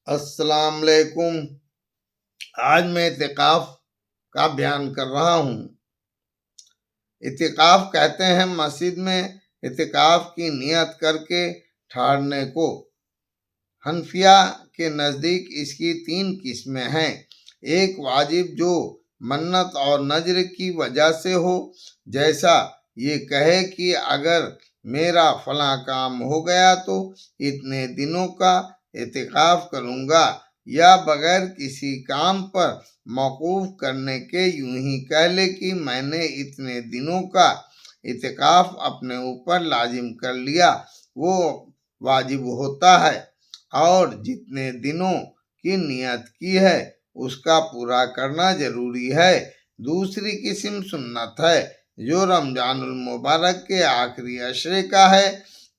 السلام علیکم۔ آج میں اعتکاف کا بیان کر رہا ہوں۔ اعتکاف کہتے ہیں مسجد میں اعتکاف کی نیت کر کے ٹھہرنے کو۔ حنفیہ کے نزدیک اس کی 3 قسمیں ہیں۔ ایک واجب جو منت اور نذر کی وجہ سے ہو، جیسا یہ کہے کہ اگر میرا فلاں کام ہو گیا تو اتنے دنوں کا اعتکاف کروں گا، یا بغیر کسی کام پر موقوف کرنے کے یوں ہی کہہ لے کہ میں نے اتنے دنوں کا اعتکاف اپنے اوپر لازم کر لیا، وہ واجب ہوتا ہے، اور جتنے دنوں کی نیت کی ہے اس کا پورا کرنا ضروری ہے۔ دوسری قسم سنت ہے، جو رمضان المبارک کے آخری عشرے کا ہے،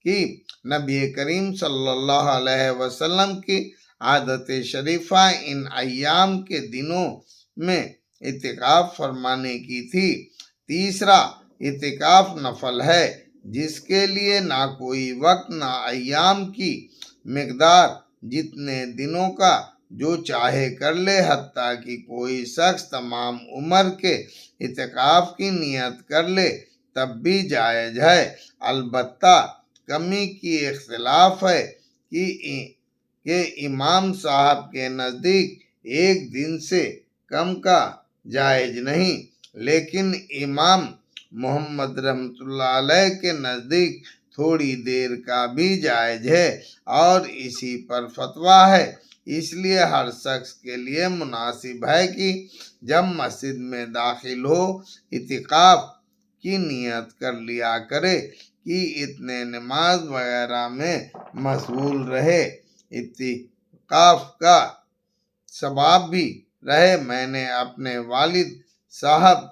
کہ نبی کریم صلی اللہ علیہ وسلم کی عادت شریفہ ان ایام کے دنوں میں اعتکاف فرمانے کی تھی۔ تیسرا اعتکاف نفل ہے، جس کے لیے نہ کوئی وقت نہ ایام کی مقدار، جتنے دنوں کا جو چاہے کر لے، حتیٰ کہ کوئی شخص تمام عمر کے اعتکاف کی نیت کر لے تب بھی جائز ہے۔ البتہ کمی کی اختلاف ہے کہ امام صاحب کے نزدیک 1 دن سے کم کا جائز نہیں، لیکن امام محمد رحمۃ اللہ علیہ کے نزدیک تھوڑی دیر کا بھی جائز ہے، اور اسی پر فتویٰ ہے۔ اس لیے ہر شخص کے لیے مناسب ہے کہ جب مسجد میں داخل ہو اعتکاف کی نیت کر لیا کرے، کہ اتنے نماز وغیرہ میں مشغول رہے، اعتکاف کا ثواب بھی رہے۔ میں نے اپنے والد صاحب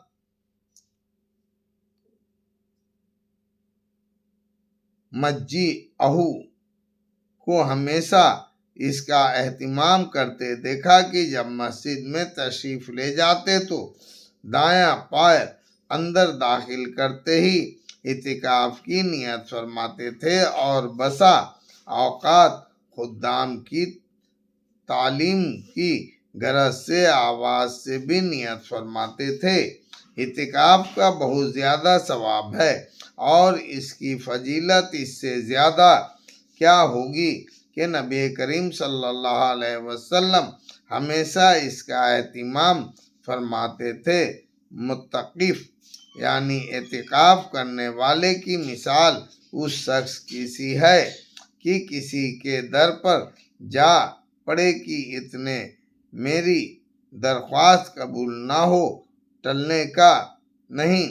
مجی اہو کو ہمیشہ اس کا اہتمام کرتے دیکھا کہ جب مسجد میں تشریف لے جاتے تو دایاں پیر اندر داخل کرتے ہی اعتکاف کی نیت فرماتے تھے، اور بسا اوقات خدام کی تعلیم کی غرض سے آواز سے بھی نیت فرماتے تھے۔ اعتکاف کا بہت زیادہ ثواب ہے، اور اس کی فضیلت اس سے زیادہ کیا ہوگی کہ نبی کریم صلی اللہ علیہ وسلم ہمیشہ اس کا اہتمام فرماتے تھے۔ معتکف یعنی اعتکاف کرنے والے کی مثال اس شخص کی سی ہے کہ کسی کے در پر جا پڑے کہ اتنے میری درخواست قبول نہ ہو، ٹلنے کا نہیں،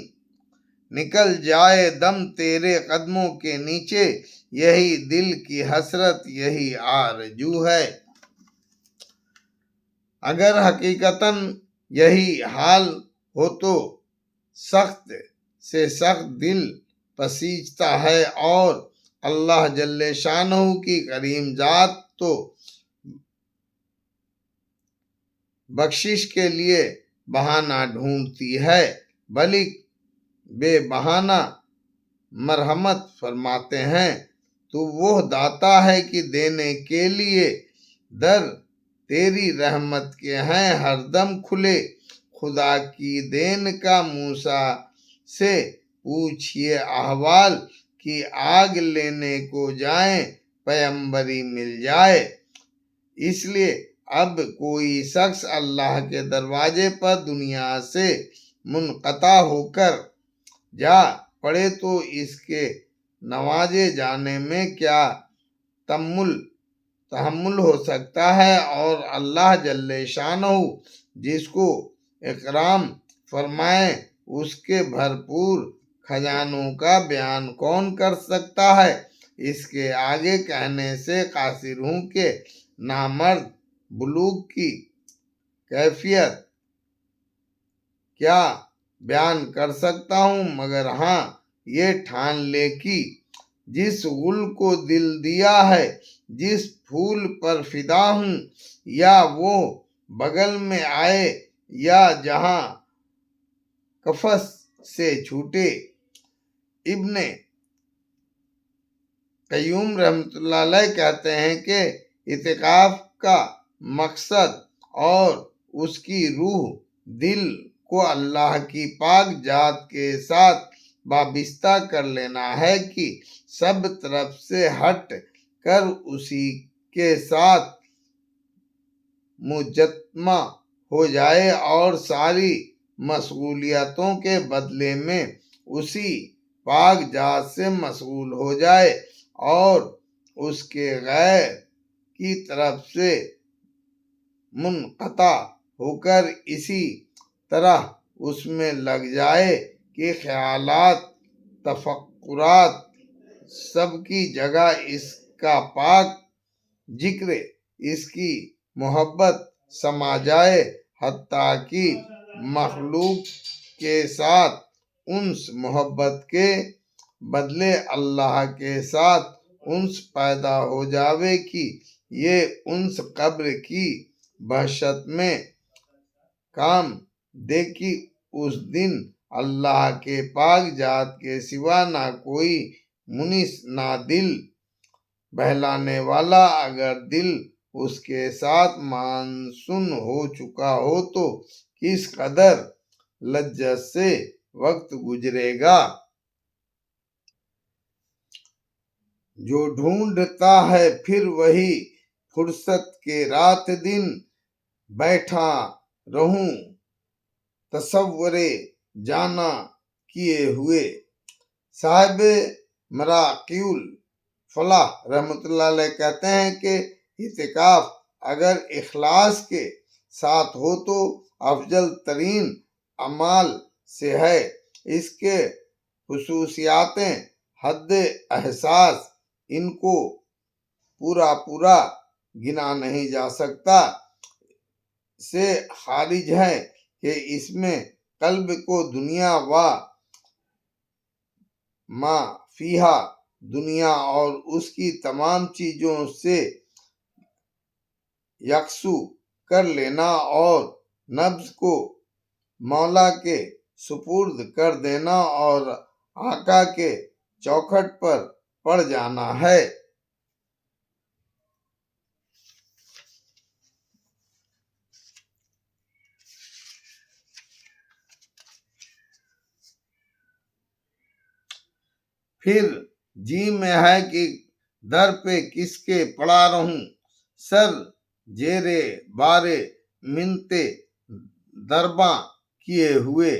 نکل جائے دم تیرے قدموں کے نیچے، یہی دل کی حسرت یہی آرزو ہے۔ اگر حقیقتاً یہی حال ہو تو سخت سے سخت دل پسیجتا ہے، اور اللہ جل شانہ کی کریم ذات تو بخشش کے لیے بہانہ ڈھونڈتی ہے، بلکہ بے بہانہ مرحمت فرماتے ہیں۔ تو وہ داتا ہے کہ دینے کے لیے در تیری رحمت کے ہیں ہر دم کھلے، خدا کی دین کا موسیٰ سے پوچھئے احوال، کہ آگ لینے کو جائیں پیمبری مل جائے۔ اس لیے اب کوئی شخص اللہ کے دروازے پر دنیا سے منقطع ہو کر جا پڑے تو اس کے نوازے جانے میں کیا تحمل ہو سکتا ہے، اور اللہ جل شانہ جس کو اکرام فرمائے اس کے بھرپور خزانوں کا بیان کون کر سکتا ہے۔ اس کے آگے کہنے سے قاصر ہوں کہ نامرد بلوغ کی کیفیت کیا بیان کر سکتا ہوں، مگر ہاں یہ ٹھان لے کہ جس گل کو دل دیا ہے، جس پھول پر فدا ہوں، یا وہ بغل میں آئے یا جہاں قفس سے چھوٹے۔ ابن قیوم رحمۃ اللہ علیہ کہتے ہیں کہ اعتکاف کا مقصد اور اس کی روح دل کو اللہ کی پاک ذات کے ساتھ وابستہ کر لینا ہے کہ سب طرف سے ہٹ کر اسی کے ساتھ مجتمع ہو جائے اور ساری مشغولیتوں کے بدلے میں اسی پاک ذات سے مشغول ہو جائے اور اس کے غیر کی طرف سے منقطع ہو کر اسی طرح اس میں لگ جائے کہ خیالات تفکرات سب کی جگہ اس کا پاک ذکر اس کی محبت سما جائے، حتیٰ کہ مخلوق کے ساتھ انس محبت کے بدلے اللہ کے ساتھ انس پیدا ہو جاوے کہ یہ انس قبر کی وحشت میں کام دے کہ اس دن اللہ کے پاک ذات کے سوا نہ کوئی منس نہ دل بہلانے والا، اگر دل اس کے ساتھ مانسون ہو چکا ہو تو کس قدر لذت سے وقت گزرے گا۔ جو ڈھونڈتا ہے پھر وہی فرصت کے رات دن، بیٹھا رہوں تصور جانا کیے ہوئے۔ صاحب مراقی الفلاح رحمۃ اللہ علیہ کہتے ہیں کہ اعتکاف اگر اخلاص کے ساتھ ہو تو افضل ترین اعمال سے ہے۔ اس کے خصوصیات حد احساس ان کو پورا گنا نہیں جا سکتا سے خارج ہے کہ اس میں قلب کو دنیا و ما فیہا، دنیا اور اس کی تمام چیزوں سے یکسو کر لینا اور نفس کو مولا کے سپرد کر دینا اور آقا کے چوکھٹ پر پڑ جانا ہے۔ پھر جی میں ہے کہ در پہ کس کے پڑا رہوں، سر زیرے بارے منتے درباں کیے ہوئے۔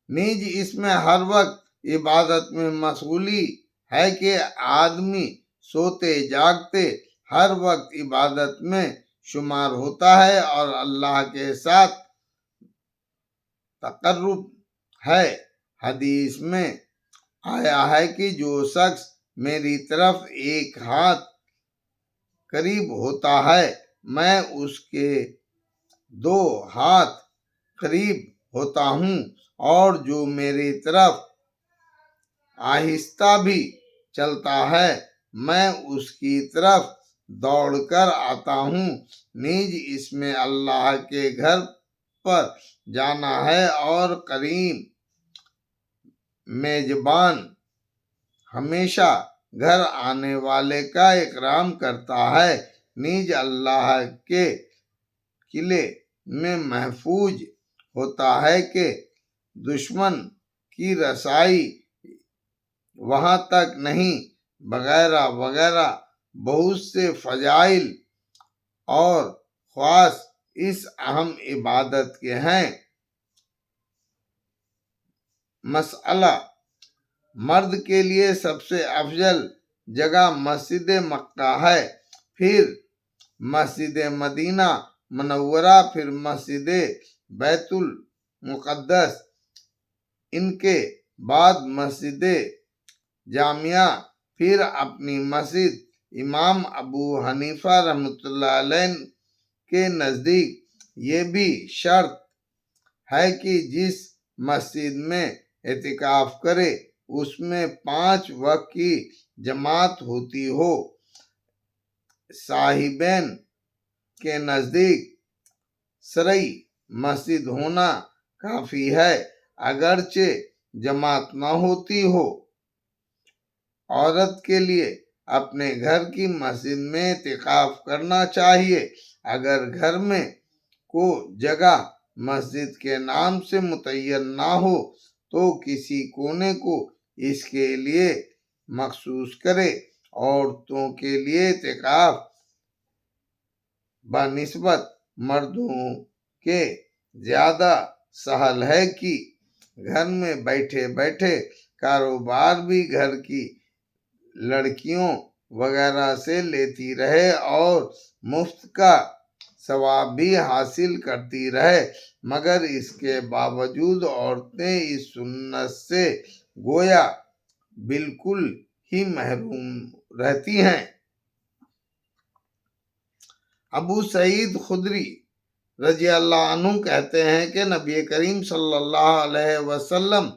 نیز اس میں ہر وقت عبادت میں مشغولی ہے کہ آدمی سوتے جاگتے ہر وقت عبادت میں شمار ہوتا ہے اور اللہ کے ساتھ تقرب ہے۔ حدیث میں آیا ہے کہ جو شخص میری طرف ایک ہاتھ قریب ہوتا ہے میں اس کے 2 ہاتھ قریب ہوتا ہوں، اور جو میری طرف آہستہ بھی چلتا ہے میں اس کی طرف دوڑ کر آتا ہوں۔ نیز اس میں اللہ کے گھر پر جانا ہے اور کریم میزبان ہمیشہ گھر آنے والے کا اکرام کرتا ہے۔ نیز اللہ کے قلعے میں محفوظ ہوتا ہے کہ دشمن کی رسائی وہاں تک نہیں، وغیرہ وغیرہ بہت سے فضائل اور خواص اس اہم عبادت کے ہیں۔ مسئلہ: مرد کے لیے سب سے افضل جگہ مسجد مکہ ہے، پھر مسجد مدینہ منورہ، پھر مسجد بیت المقدس، ان کے بعد مسجد جامعہ، پھر اپنی مسجد۔ امام ابو حنیفہ رحمۃ اللہ علیہ کے نزدیک یہ بھی شرط ہے کہ جس مسجد میں اعتکاف کرے اس میں 5 وقت کی جماعت ہوتی ہو۔ صاحبین کے نزدیک شرعی مسجد ہونا کافی ہے، اگرچہ جماعت نہ ہوتی ہو۔ عورت کے لیے اپنے گھر کی مسجد میں اعتکاف کرنا چاہیے۔ اگر گھر میں کو جگہ مسجد کے نام سے متعین نہ ہو تو کسی کونے کو اس کے لیے مخصوص کرے۔ عورتوں کے لیے اعتکاف بنسبت مردوں کے زیادہ سہل ہے کہ گھر میں بیٹھے بیٹھے کاروبار بھی گھر کی لڑکیوں وغیرہ سے لیتی رہے اور مفت کا ثواب بھی حاصل کرتی رہے، مگر اس کے باوجود عورتیں اس سنت سے گویا بالکل ہی محروم رہتی ہیں۔ ابو سعید خدری رضی اللہ عنہ کہتے ہیں کہ نبی کریم صلی اللہ علیہ وسلم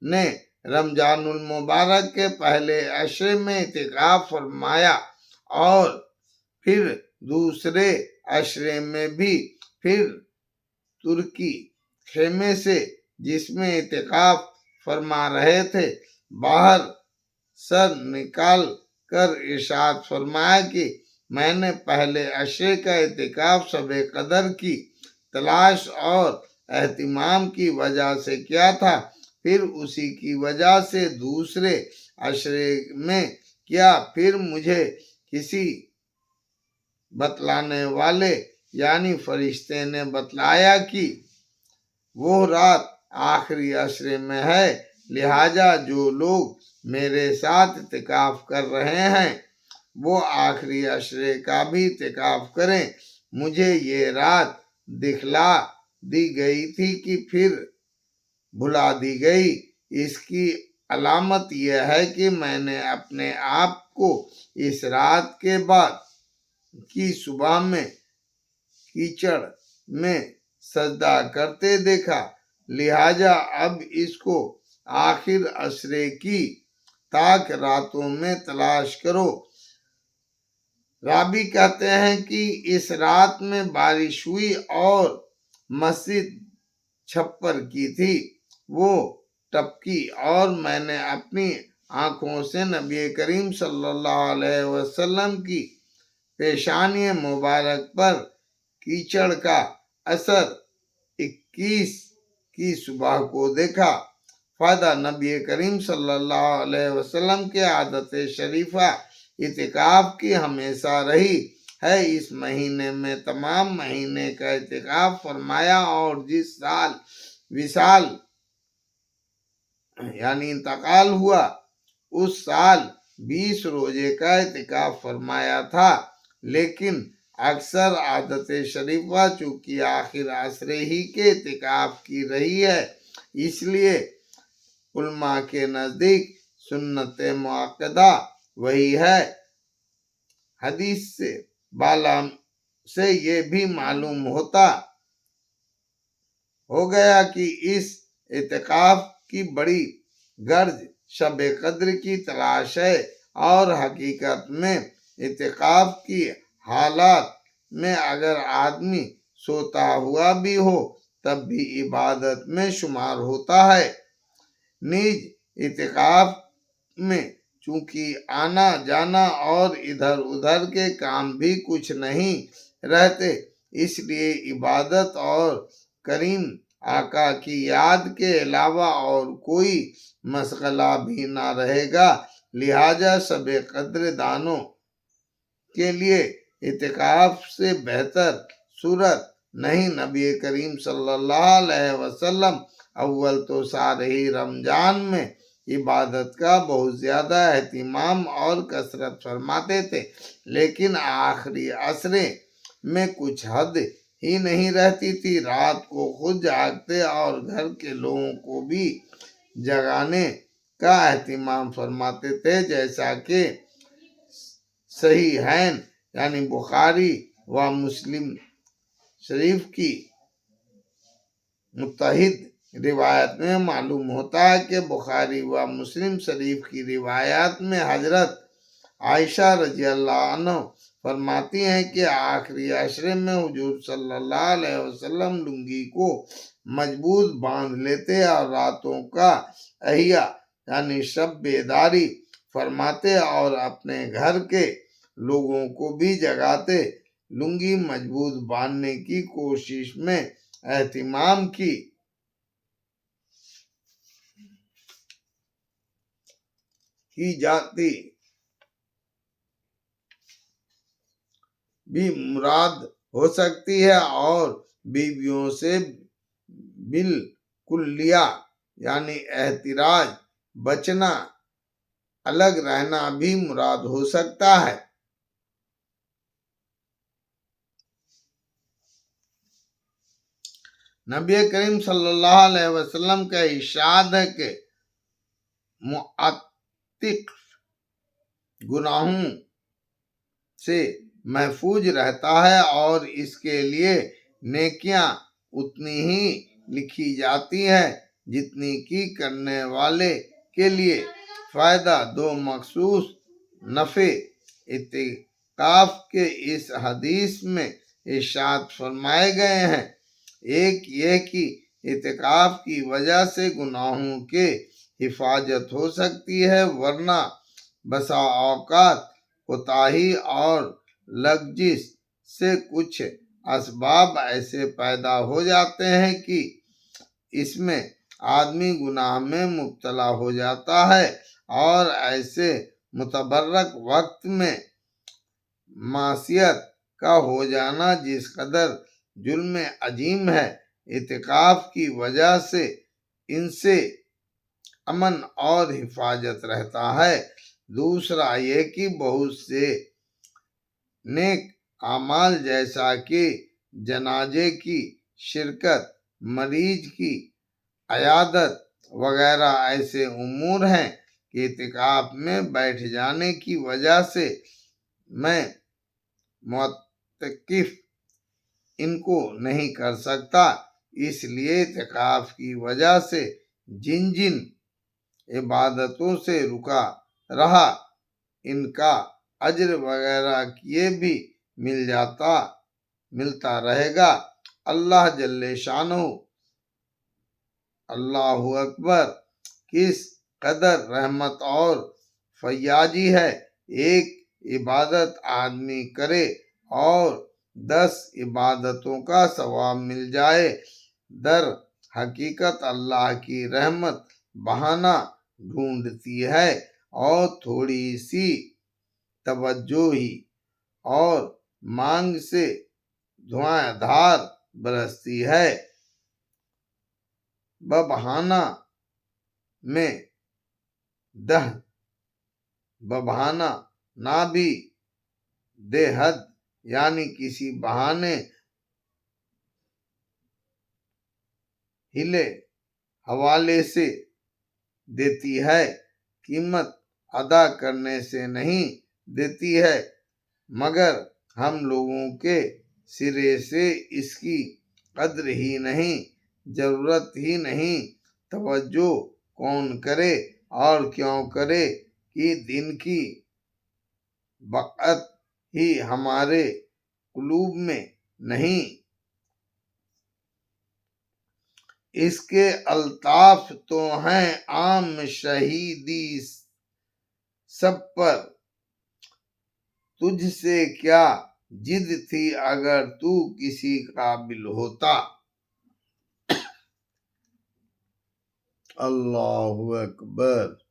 نے رمضان المبارک کے پہلے عشرے میں اعتکاف فرمایا اور پھر دوسرے عشرے میں بھی، پھر ترکی خیمے سے جس میں اعتکاف فرما رہے تھے باہر سر نکال کر ارشاد فرمایا کہ میں نے پہلے عشرے کا اعتکاف شب قدر کی تلاش اور اہتمام کی وجہ سے کیا تھا، پھر اسی کی وجہ سے دوسرے عشرے میں کیا، پھر مجھے کسی بتلانے والے یعنی فرشتے نے بتلایا کہ وہ رات آخری عشرے میں ہے، لہذا جو لوگ میرے ساتھ اعتکاف کر رہے ہیں وہ آخری عشرے کا بھی اعتکاف کریں۔ مجھے یہ رات دکھلا دی گئی تھی کہ پھر بھلا دی گئی، اس کی علامت یہ ہے کہ میں نے اپنے آپ کو اس رات کے بعد کی صبح میں کیچڑ میں سجدہ کرتے دیکھا، لہذا اب اس کو آخر عشرے کی تاک راتوں میں تلاش کرو۔ راوی کہتے ہیں کہ اس رات میں بارش ہوئی اور مسجد چھپر کی تھی، وہ ٹپکی اور میں نے اپنی آنکھوں سے نبی کریم صلی اللہ علیہ وسلم کی پیشانی مبارک پر کیچڑ کا اثر 21 کی صبح کو دیکھا۔ فائدہ: نبی کریم صلی اللہ علیہ وسلم کی عادت شریفہ اعتکاف کی ہمیشہ رہی ہے۔ اس مہینے میں تمام مہینے کا اعتکاف فرمایا اور جس سال وصال یعنی انتقال ہوا اس سال 20 روزے کا اعتکاف فرمایا تھا، لیکن اکثر عادت شریفہ چونکہ آخر عشرے ہی کے اعتکاف کی رہی ہے، اس لیے علماء کے نزدیک سنت مؤکدہ وہی ہے۔ حدیث سے بالا سے یہ بھی معلوم ہو گیا کہ اس اعتکاف کی بڑی غرض شب قدر کی تلاش ہے، اور حقیقت میں اعتکاف کی حالات میں اگر آدمی سوتا ہوا بھی ہو تب بھی عبادت میں شمار ہوتا ہے۔ نیز اعتکاف میں چونکہ آنا جانا اور ادھر ادھر کے کام بھی کچھ نہیں رہتے، اس لیے عبادت اور کریم آقا کی یاد کے علاوہ اور کوئی مشغلہ بھی نہ رہے گا، لہذا شب قدر دانوں کے لیے اعتکاف سے بہتر صورت نہیں۔ نبی کریم صلی اللہ علیہ وسلم اول تو سارے ہی رمضان میں عبادت کا بہت زیادہ اہتمام اور کثرت فرماتے تھے، لیکن آخری عشرے میں کچھ حد ہی نہیں رہتی تھی، رات کو خود جاگتے اور گھر کے لوگوں کو بھی جگانے کا اہتمام فرماتے تھے، جیسا کہ صحیحین یعنی بخاری و مسلم شریف کی متحد روایت میں معلوم ہوتا ہے کہ بخاری و مسلم شریف کی روایات میں حضرت عائشہ رضی اللہ عنہ فرماتی ہیں کہ آخری عشرے میں حضور صلی اللہ علیہ وسلم لنگی کو مضبوط باندھ لیتے اور راتوں کا احیا یعنی شب بیداری فرماتے اور اپنے گھر کے لوگوں کو بھی جگاتے، لنگی مضبوط باندھنے کی کوشش میں اہتمام کی جاتی بھی مراد ہو سکتی ہے اور بیویوں سے بالکلیہ یعنی احتراج بچنا، الگ رہنا بھی مراد ہو سکتا ہے۔ نبی کریم صلی اللہ علیہ وسلم کا ارشاد ہے کہ معتق گناہوں سے محفوظ رہتا ہے اور اس کے لیے نیکیاں اتنی ہی لکھی جاتی ہیں جتنی کی کرنے والے کے لیے فائدہ دو مخصوص نفع اعتکاف کے اس حدیث میں ارشاد فرمائے گئے ہیں۔ ایک یہ کہ اعتکاف کی وجہ سے گناہوں کے حفاظت ہو سکتی ہے، ورنہ بسا اوقات کوتاہی اور لغزش سے کچھ اسباب ایسے پیدا ہو جاتے ہیں کہ اس میں آدمی گناہ میں مبتلا ہو جاتا ہے، اور ایسے متبرک وقت میں معصیت کا ہو جانا جس قدر جرم عظیم ہے، اعتکاف کی وجہ سے ان سے امن اور حفاظت رہتا ہے۔ دوسرا یہ کہ بہت سے نیک اعمال جیسا کہ جنازے کی شرکت، مریض کی عیادت وغیرہ ایسے امور ہیں کہ اعتکاف میں بیٹھ جانے کی وجہ سے میں معتکف ان کو نہیں کر سکتا، اس لیے اعتکاف کی وجہ سے جن جن عبادتوں سے رکا رہا ان کا اجر وغیرہ یہ بھی ملتا رہے گا۔ اللہ جل شانہ، اللہ اکبر، کس قدر رحمت اور فیاضی ہے۔ ایک عبادت آدمی کرے اور 10 عبادتوں کا ثواب مل جائے، در حقیقت اللہ کی رحمت بہانہ ڈھونڈتی ہے اور تھوڑی سی توجہ ہی اور مانگ سے دھواں دھار برستی ہے۔ ببہانہ میں ببہانہ نہ بھی دے حد یعنی کسی بہانے ہیلے حوالے سے دیتی ہے، قیمت ادا کرنے سے نہیں دیتی ہے، مگر ہم لوگوں کے سرے سے اس کی قدر ہی نہیں، ضرورت ہی نہیں، توجہ کون کرے اور کیوں کرے کہ دن کی بقعت ہی ہمارے قلوب میں نہیں۔ اس کے الطاف تو ہیں عام شہیدی سب پر، تجھ سے کیا جد تھی اگر تو کسی قابل ہوتا۔ اللہ اکبر۔